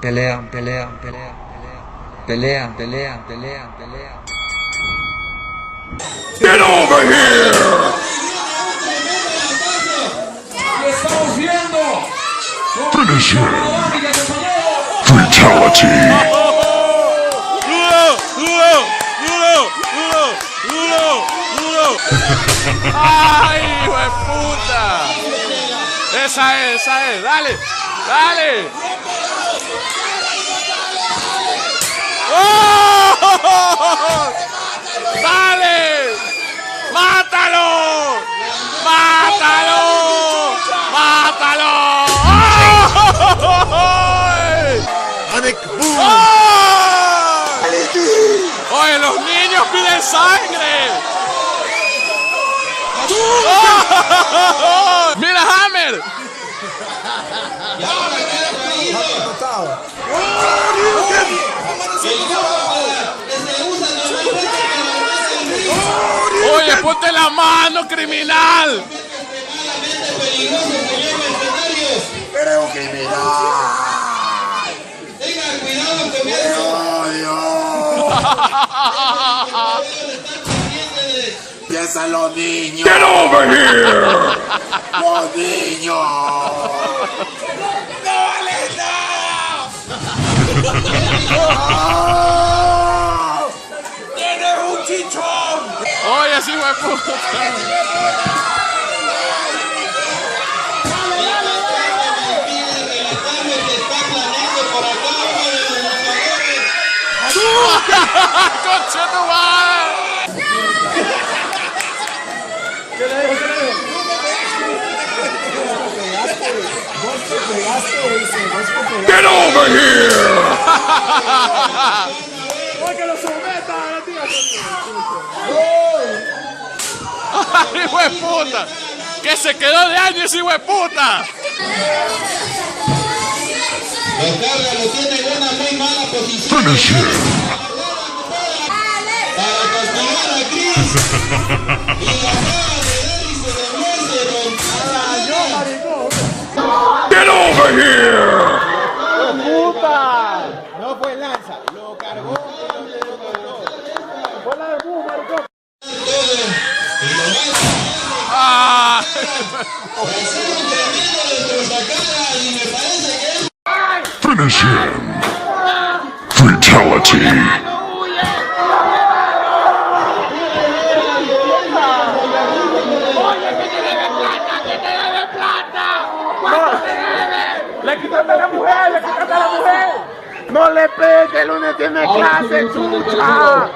pelean, pelean, pelean, pelean, pelean, pelean, pelean. Get over here! Estamos viendo. Finish him! Fatality! ¡Ay, hijo de puta! Esa es, dale, dale. ¡Oh! ¡Dale! ¡Mátalo! ¡Mátalo! ¡Mátalo! ¡Oh! ¡Oye, los niños piden sangre! ¡Oh! ¡Mira, Hammer! Oye, ponte la mano, criminal. Creo que me da. Tengan cuidado con eso. Piensa en los niños. Get over here. Los niños. ¡No vale nada! ¡Tienes un chichón! Oye, sí, hijo de puta. ¡Concha tu madre! Get over here. ¡Hijo de puta! ¡Que se quedó de años, hijo de puta! Descarga, lo tiene en una muy mala posición. Finish him. Para castigar a Chris. Y la cara de Dennis se desmuece. Get over here. No fue lanza, lo cargó. Fue la de Bú, maricón. ¡Ah! Finish him. Fatality. ¡Le quitaste a la mujer! ¡Le quitaste a la mujer! ¡No le pegue! ¡El lunes tiene clase, chucha!